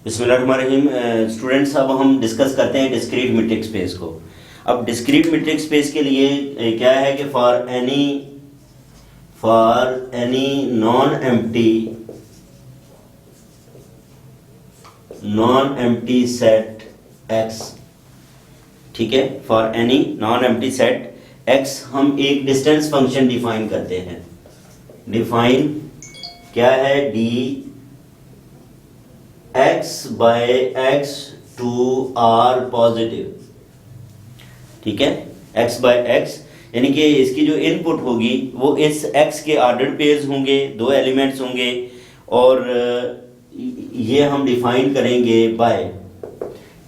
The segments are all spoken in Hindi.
बिस्मिल्लाहिर्रहमानिर्रहीम। स्टूडेंट्स, अब हम डिस्कस करते हैं डिस्क्रीट मीट्रिक स्पेस को। अब डिस्क्रीट मीट्रिक स्पेस के लिए क्या है कि for any non empty set x, ठीक है, for any non empty set x हम एक डिस्टेंस फंक्शन डिफाइन करते हैं। डिफाइन क्या है? D X by X to R positive, ठीक है, एक्स बाय एक्स, यानी कि इसकी जो इनपुट होगी वो इस एक्स के ऑर्डर्ड पेयर्स होंगे, दो एलिमेंट्स होंगे, और ये हम डिफाइन करेंगे बाय,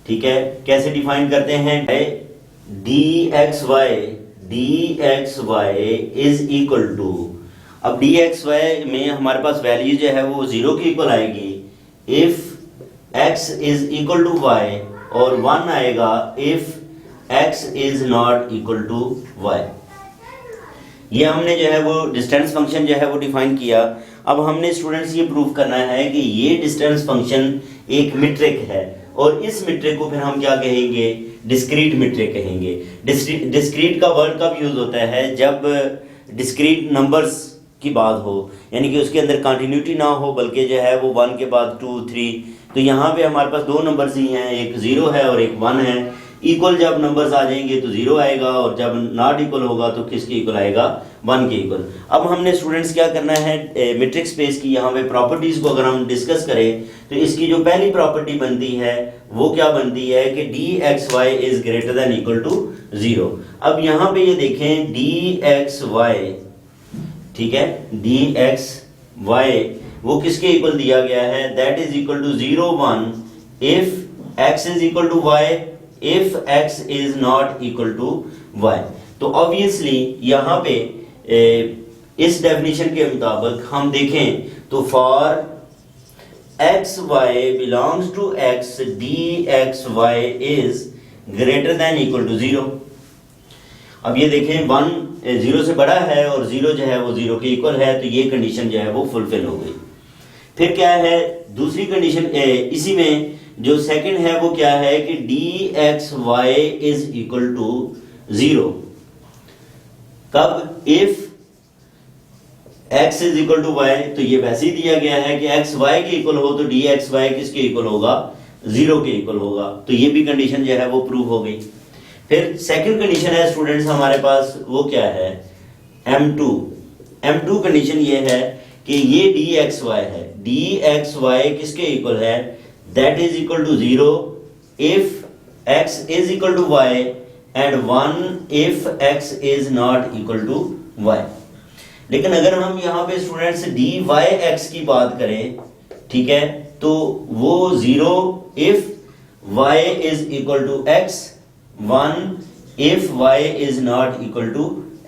ठीक है, कैसे डिफाइन करते हैं? D X Y is equal to, अब डी एक्स वाई में हमारे पास वैल्यू जो है वो जीरो के इक्वल आएगी if x is equal to y, और 1 आएगा if x is not equal to y। ये हमने जो है वो डिस्टेंस फंक्शन जो है वो डिफाइन किया। अब हमने स्टूडेंट्स ये प्रूव करना है कि ये डिस्टेंस फंक्शन एक मीट्रिक है, और इस मीट्रिक को फिर हम क्या कहेंगे? डिस्क्रीट मीट्रिक कहेंगे। डिस्क्रीट का वर्ड कब यूज होता है? जब डिस्क्रीट नंबर्स की बात हो, यानी कि उसके अंदर कंटिन्यूटी ना हो, बल्कि जो है वो 1 के बाद 2 3, तो यहाँ पे हमारे पास दो नंबर्स ही हैं, एक 0 है और एक 1 है। इक्वल जब नंबर्स आ जाएंगे तो 0 आएगा, और जब नॉट इक्वल होगा तो किसके इक्वल आएगा? 1 के इक्वल। अब हमने स्टूडेंट्स क्या करना है? मीट्रिक स्पेस की यहाँ पे प्रॉपर्टीज को अगर हम डिस्कस करें तो इसकी जो पहली प्रॉपर्टी बनती है वो क्या बनती है कि D X Y is greater than equal to 0। अब यहाँ पे ये देखें डी एक्स वाई, ठीक है, डी एक्स वाई वो किसके इक्वल दिया गया है? That is equal to 0 1 if x is equal to y, if x is not equal to y। तो ऑब्वियसली यहाँ पे इस डेफिनेशन के मुताबिक हम देखें तो for x y belongs to x, D X Y is greater than equal to 0। अब ये देखें 1 0 से बड़ा है और 0 जो है वो 0 के इक्वल है, तो ये कंडीशन जो है वो फुलफिल हो गई। फिर क्या है दूसरी कंडीशन? इसी में जो सेकंड है वो क्या है कि D X Y is equal to 0। कब? If x is equal to y, तो ये वैसे ही दिया गया है कि x y के इक्वल हो तो डी एक्स वाई किसके इक्वल होगा? 0 के इक्वल होगा। तो ये भी कंडीशन जो है वो प्रूव हो गई। फिर सेकंड कंडीशन है स्टूडेंट्स हमारे पास, वो क्या है? M2 कंडीशन ये है कि ये डी एक्स वाई है, डी एक्स वाई किसके इक्वल है? That is equal to 0 if x is equal to y and 1 if x is not equal to y। लेकिन अगर हम यहाँ पे स्टूडेंट्स डी वाई एक्स की बात करें, ठीक है, तो वो 0 if y is equal to x, 1 if y is not equal to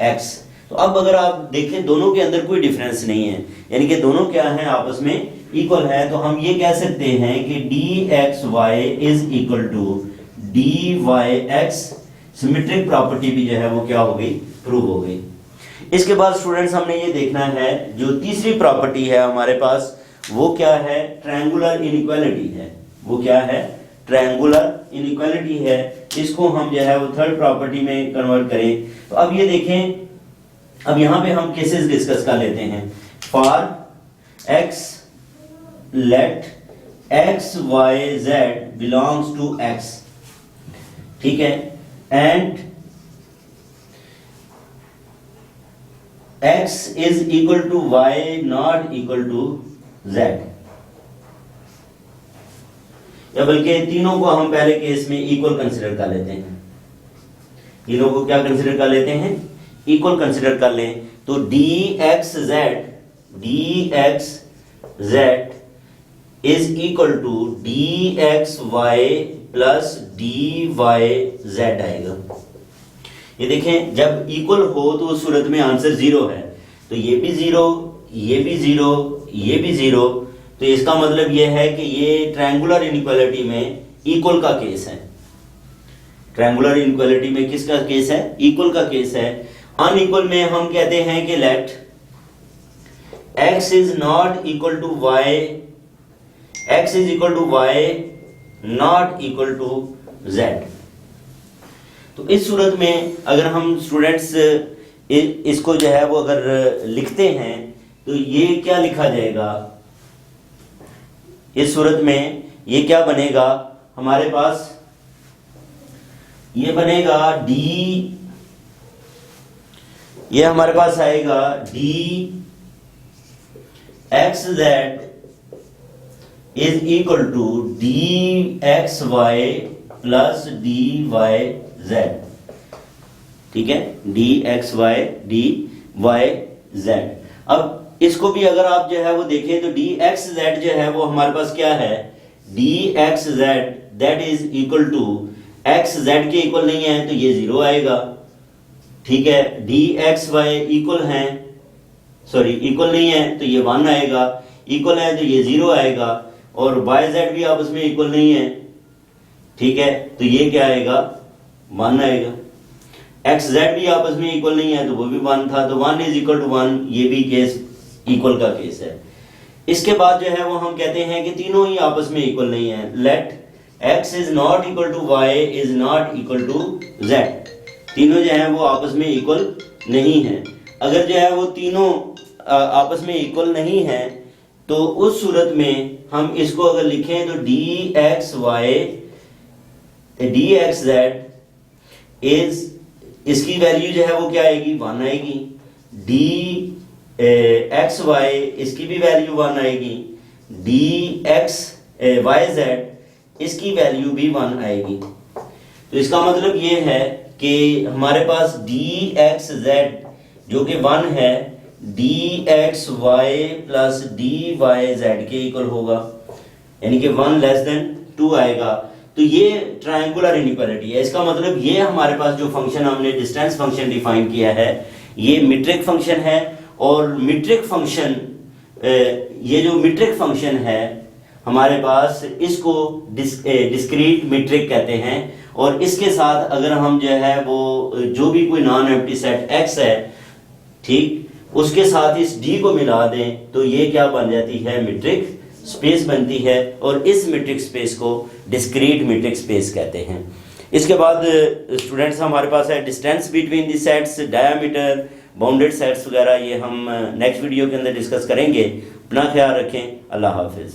x। तो अब अगर आप देखें दोनों के अंदर कोई डिफरेंस नहीं है, यानी कि दोनों क्या है? आपस में इक्वल है, तो हम ये कह सकते हैं कि D X Y is equal to D Y X. Symmetric property भी जो है वो क्या हो गई? प्रूव हो गई। इसके बाद स्टूडेंट्स हमने ये देखना है जो तीसरी प्रॉपर्टी है हमारे पास, वो क्या है? ट्रायंगुलर इनइक्वालिटी है। वो क्या है? ट्रायंगुलर इनइक्वालिटी है। इसको हम जो है वो थर्ड प्रॉपर्टी में कन्वर्ट करें तो अब ये देखें, अब यहां पे हम केसेस डिस्कस कर लेते हैं। For x let x y z belongs to x, ठीक है, and x is equal to y not equal to z, या बल्कि तीनों को हम पहले केस में इक्वल कंसिडर कर लेते हैं। तीनों को क्या कंसिडर कर लेते हैं? इक्वल कंसिडर कर लें। तो D X Z is equal to D X Y plus D Y Z आएगा। ये देखें जब इक्वल हो तो उस सूरत में आंसर 0 है, तो ये भी 0, ये भी 0, ये भी 0, तो इसका मतलब यह है कि ये ट्रायंगुलर इनइक्वालिटी में इक्वल का केस है। ट्रायंगुलर इनइक्वालिटी में किसका केस है? इक्वल का केस है। अनइक्वल में हम कहते हैं कि लेट x is not equal to y x is equal to Y not equal to z। तो इस सूरत में अगर हम स्टूडेंट्स इसको जो है वो अगर लिखते हैं तो ये क्या लिखा जाएगा, इस सूरत में ये क्या बनेगा हमारे पास, ये बनेगा d, ये हमारे पास आएगा d X Z is equal to D X Y plus D Y Z. ठीक है, D X Y D Y Z. अब इसको भी अगर आप जो है वो देखें तो डी एक्स जेड जो है वो हमारे पास क्या है, D X Z that is equal to X Z के इक्वल नहीं है तो ये 0 आएगा। ठीक है, डी एक्स वाई इक्वल है, सॉरी इक्वल नहीं है तो ये 1 आएगा, इक्वल है तो ये 0 आएगा, और वाई जेड भी आपस में इक्वल नहीं है। ठीक है, तो ये क्या आएगा, 1 आएगा। एक्स जेड भी आपस में इक्वल नहीं है तो वो भी 1 था, तो 1 इज इक्वल टू 1, ये भी केस इक्वल का केस है। इसके बाद जो है वो हम कहते हैं कि तीनों ही आपस में इक्वल नहीं है। Let x is not equal to y is not equal to z, तीनों जो है वो आपस में इक्वल नहीं है। अगर जो है वो तीनों आपस में इक्वल नहीं है तो उस सूरत में हम इसको अगर लिखें तो D X Y D X Z is, इसकी वैल्यू जो है वो क्या आएगी, 1 आएगी। डी एक्स वाई इसकी भी वैल्यू 1 आएगी। डी एक्स वाई जेड इसकी वैल्यू भी 1 आएगी। तो इसका मतलब ये है कि हमारे पास डी एक्स जेड जो कि 1 है, D X Y plus D Y Z के इक्वल होगा, यानी कि 1 लेस देन 2 आएगा। तो ये ट्रायंगुलर इनइक्वालिटी है। इसका मतलब ये हमारे पास जो फंक्शन हमने डिस्टेंस फंक्शन डिफाइन किया है ये मीट्रिक फंक्शन है, और मीट्रिक फंक्शन, ये जो मीट्रिक फंक्शन है हमारे पास इसको डिस्क्रीट मीट्रिक कहते हैं। और इसके साथ अगर हम जो है वो जो भी कोई नॉन एम्प्टी सेट x है, ठीक, उसके साथ इस d को मिला दें तो ये क्या बन जाती है, मीट्रिक स्पेस बनती है, और इस मीट्रिक स्पेस को डिस्क्रीट मीट्रिक स्पेस कहते हैं। इसके बाद स्टूडेंट्स हमारे पास है distance between the sets, diameter, bounded sets वगैरह, ये हम नेक्स्ट वीडियो के अंदर डिस्कस करेंगे। अपना ख्याल रखें, अल्लाह हाफिज़।